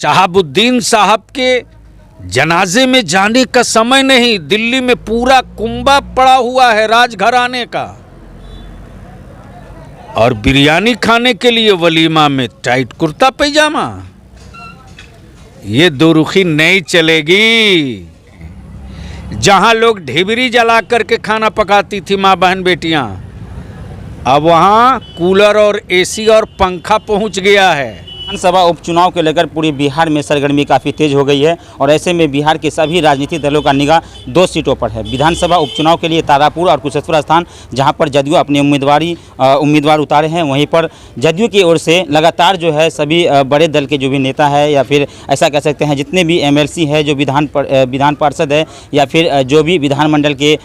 शहाबुद्दीन साहब के जनाजे में जाने का समय नहीं। दिल्ली में पूरा कुंभा पड़ा हुआ है राजघराने का, और बिरयानी खाने के लिए वलीमा में टाइट कुर्ता पैजामा। ये दुरुखी नहीं चलेगी। जहां लोग ढिबरी जला करके खाना पकाती थी माँ बहन बेटियां, अब वहां कूलर और एसी और पंखा पहुंच गया है। विधानसभा उपचुनाव को लेकर पूरे बिहार में सरगर्मी काफ़ी तेज हो गई है और ऐसे में बिहार के सभी राजनीतिक दलों का निगाह 2 सीटों पर है। विधानसभा उपचुनाव के लिए तारापुर और कुशेश्वर स्थान, जहां पर जदयू अपने उम्मीदवार उतारे हैं, वहीं पर जदयू की ओर से लगातार जो है सभी बड़े दल के जो भी नेता है या फिर ऐसा कह सकते हैं जितने भी MLC है, जो विधान पार्षद है या फिर जो भी विधानमंडल के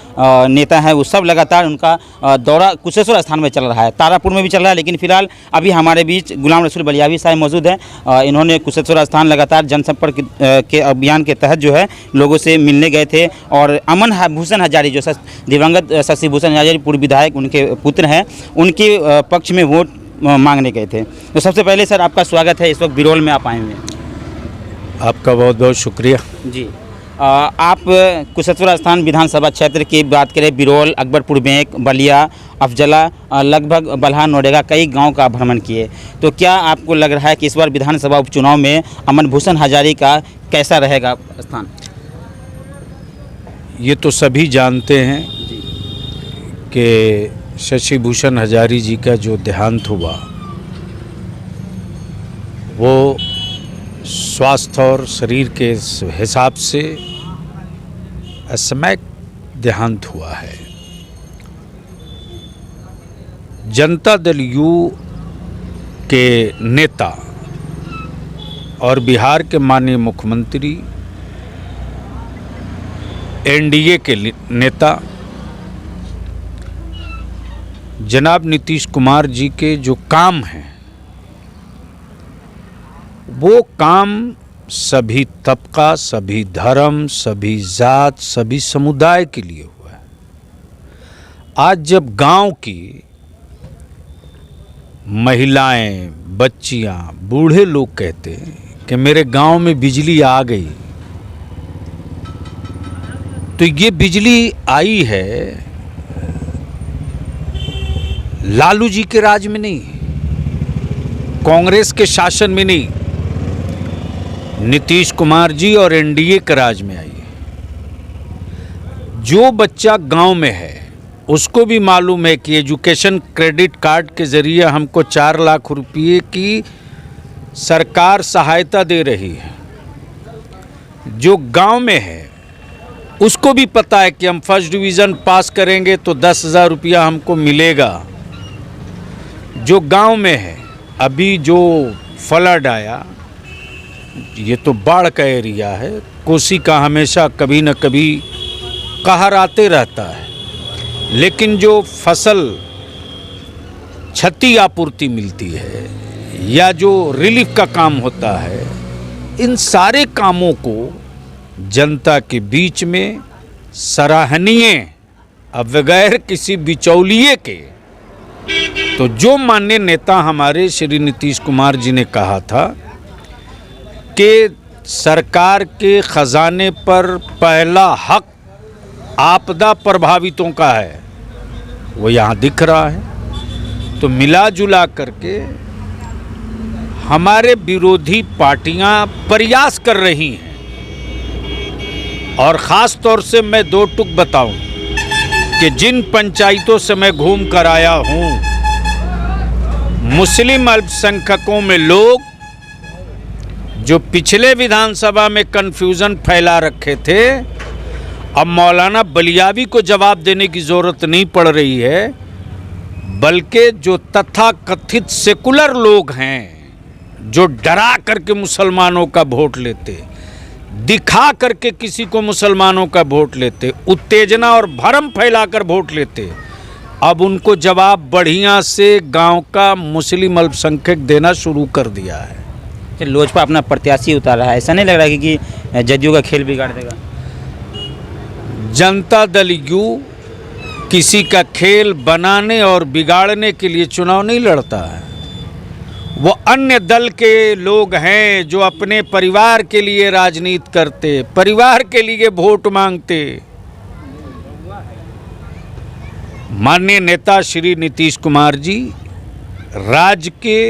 नेता हैं, वो सब लगातार उनका दौरा कुशेश्वर स्थान में चल रहा है, तारापुर में भी चल रहा है। लेकिन फिलहाल अभी हमारे बीच गुलाम रसूल बलियावी साहब मौजूद है। इन्होंने कुशेश्वर स्थान लगातार जनसंपर्क के अभियान के तहत जो है लोगों से मिलने गए थे और अमन भूषण हजारी जो दिवंगत शशि भूषण हजारी पूर्व विधायक उनके पुत्र हैं, उनके पक्ष में वोट मांगने गए थे। तो सबसे पहले सर आपका स्वागत है, इस वक्त बिरौल में आप आए हुए हैं। आपका बहुत बहुत शुक्रिया जी। आप कुशेश्वर स्थान विधानसभा क्षेत्र की बात करें, बिरौल, अकबरपुर बैंक, बलिया, अफजला, लगभग बल्हा, नोडेगा, कई गांव का भ्रमण किए, तो क्या आपको लग रहा है कि इस बार विधानसभा उपचुनाव में अमन भूषण हजारी का कैसा रहेगा स्थान? ये तो सभी जानते हैं कि शशि भूषण हजारी जी का जो देहांत हुआ वो स्वास्थ्य और शरीर के हिसाब से असमय देहांत हुआ है। जनता दल यू के नेता और बिहार के माननीय मुख्यमंत्री, NDA के नेता जनाब नीतीश कुमार जी के जो काम हैं, वो काम सभी तबका, सभी धर्म, सभी जात, सभी समुदाय के लिए हुआ है। आज जब गांव की महिलाएं, बच्चियां, बूढ़े लोग कहते हैं कि मेरे गांव में बिजली आ गई, तो ये बिजली आई है लालू जी के राज में नहीं, कांग्रेस के शासन में नहीं, नीतीश कुमार जी और NDA के राज में आई है। जो बच्चा गांव में है उसको भी मालूम है कि एजुकेशन क्रेडिट कार्ड के जरिए हमको 4 लाख रुपये की सरकार सहायता दे रही है। जो गांव में है उसको भी पता है कि हम फर्स्ट डिवीज़न पास करेंगे तो 10,000 रुपया हमको मिलेगा। जो गांव में है, अभी जो फ्लड आया, ये तो बाढ़ का एरिया है, कोसी का हमेशा कभी न कभी कहर आते रहता है, लेकिन जो फसल क्षति आपूर्ति मिलती है या जो रिलीफ का काम होता है, इन सारे कामों को जनता के बीच में सराहनीय, अब बगैर किसी बिचौलिए के, तो जो माननीय नेता हमारे श्री नीतीश कुमार जी ने कहा था कि सरकार के खजाने पर पहला हक आपदा प्रभावितों का है, वो यहाँ दिख रहा है। तो मिला जुला करके हमारे विरोधी पार्टियां प्रयास कर रही हैं, और ख़ास तौर से मैं 2 टुक बताऊं कि जिन पंचायतों से मैं घूम कर आया हूं, मुस्लिम अल्पसंख्यकों में लोग जो पिछले विधानसभा में कन्फ्यूज़न फैला रखे थे, अब मौलाना बलियावी को जवाब देने की ज़रूरत नहीं पड़ रही है, बल्कि जो तथाकथित सेकुलर लोग हैं, जो डरा करके मुसलमानों का वोट लेते, दिखा करके किसी को मुसलमानों का वोट लेते, उत्तेजना और भरम फैलाकर वोट लेते, अब उनको जवाब बढ़िया से गांव का मुस्लिम अल्पसंख्यक देना शुरू कर दिया है। लोजपा अपना प्रत्याशी उतार रहा है, ऐसा नहीं लग रहा कि जदयू का खेल बिगाड़ देगा? जनता दल यू किसी का खेल बनाने और बिगाड़ने के लिए चुनाव नहीं लड़ता है। वो अन्य दल के लोग हैं जो अपने परिवार के लिए राजनीति करते, परिवार के लिए वोट मांगते। माननीय नेता श्री नीतीश कुमार जी राज्य के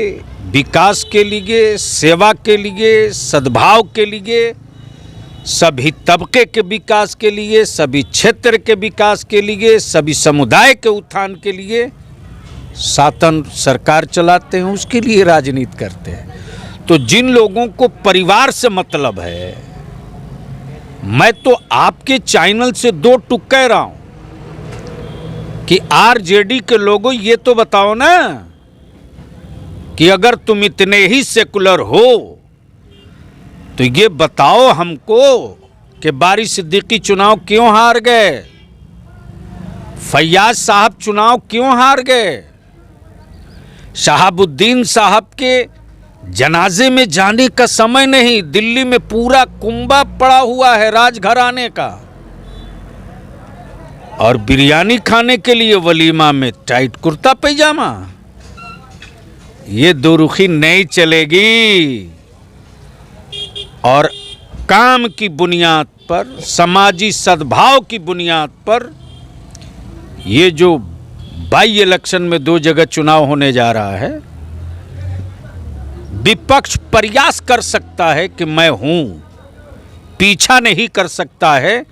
विकास के लिए, सेवा के लिए, सद्भाव के लिए, सभी तबके के विकास के लिए, सभी क्षेत्र के विकास के लिए, सभी समुदाय के उत्थान के लिए शासन सरकार चलाते हैं, उसके लिए राजनीति करते हैं। तो जिन लोगों को परिवार से मतलब है, मैं तो आपके चैनल से दो टुक कह रहा हूं कि आरजेडी के लोगों ये तो बताओ ना कि अगर तुम इतने ही सेकुलर हो तो ये बताओ हमको कि बारी सिद्दीकी चुनाव क्यों हार गए, फैयाज साहब चुनाव क्यों हार गए, शहाबुद्दीन साहब के जनाजे में जाने का समय नहीं, दिल्ली में पूरा कुंभा पड़ा हुआ है राजघराने का, और बिरयानी खाने के लिए वलीमा में टाइट कुर्ता पैजामा। ये दोरुखी नहीं चलेगी। और काम की बुनियाद पर, समाजी सद्भाव की बुनियाद पर ये जो बाई इलेक्शन में 2 जगह चुनाव होने जा रहा है, विपक्ष प्रयास कर सकता है कि मैं हूं, पीछा नहीं कर सकता है।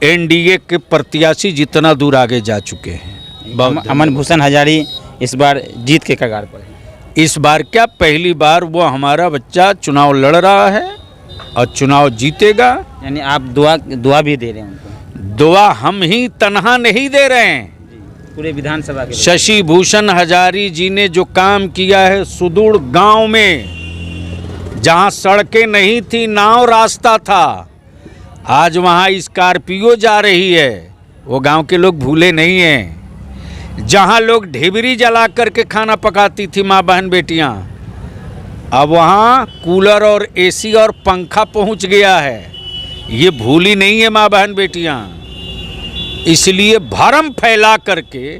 एनडीए के प्रत्याशी जितना दूर आगे जा चुके हैं। अमन भूषण हजारी इस बार जीत के कगार पर है। इस बार क्या, पहली बार वो हमारा बच्चा चुनाव लड़ रहा है और चुनाव जीतेगा। यानी आप दुआ भी दे रहे हैं उनको? दुआ हम ही तनहा नहीं दे रहे हैं, पूरे विधानसभा के शशि भूषण हजारी जी ने जो काम किया है सुदूर गांव में, जहां सड़कें नहीं थी, नाव रास्ता था, आज वहां स्कॉर्पियो जा रही है। वो गांव के लोग भूले नहीं हैं। जहां लोग ढिबरी जला करके खाना पकाती थी माँ बहन बेटियां, अब वहां कूलर और एसी और पंखा पहुंच गया है। ये भूली नहीं है माँ बहन बेटियां। इसलिए भरम फैला करके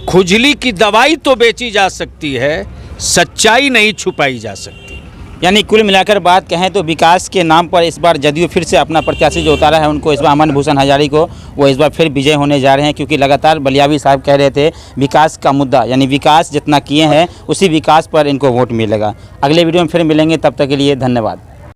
खुजली की दवाई तो बेची जा सकती है, सच्चाई नहीं छुपाई जा सकती। यानी कुल मिलाकर बात कहें तो विकास के नाम पर इस बार जदयू फिर से अपना प्रत्याशी जो उतारा है उनको, इस बार अमन भूषण हजारी को, वो इस बार फिर विजय होने जा रहे हैं। क्योंकि लगातार बलियावी साहब कह रहे थे विकास का मुद्दा, यानी विकास जितना किए हैं उसी विकास पर इनको वोट मिलेगा। अगले वीडियो में फिर मिलेंगे, तब तक के लिए धन्यवाद।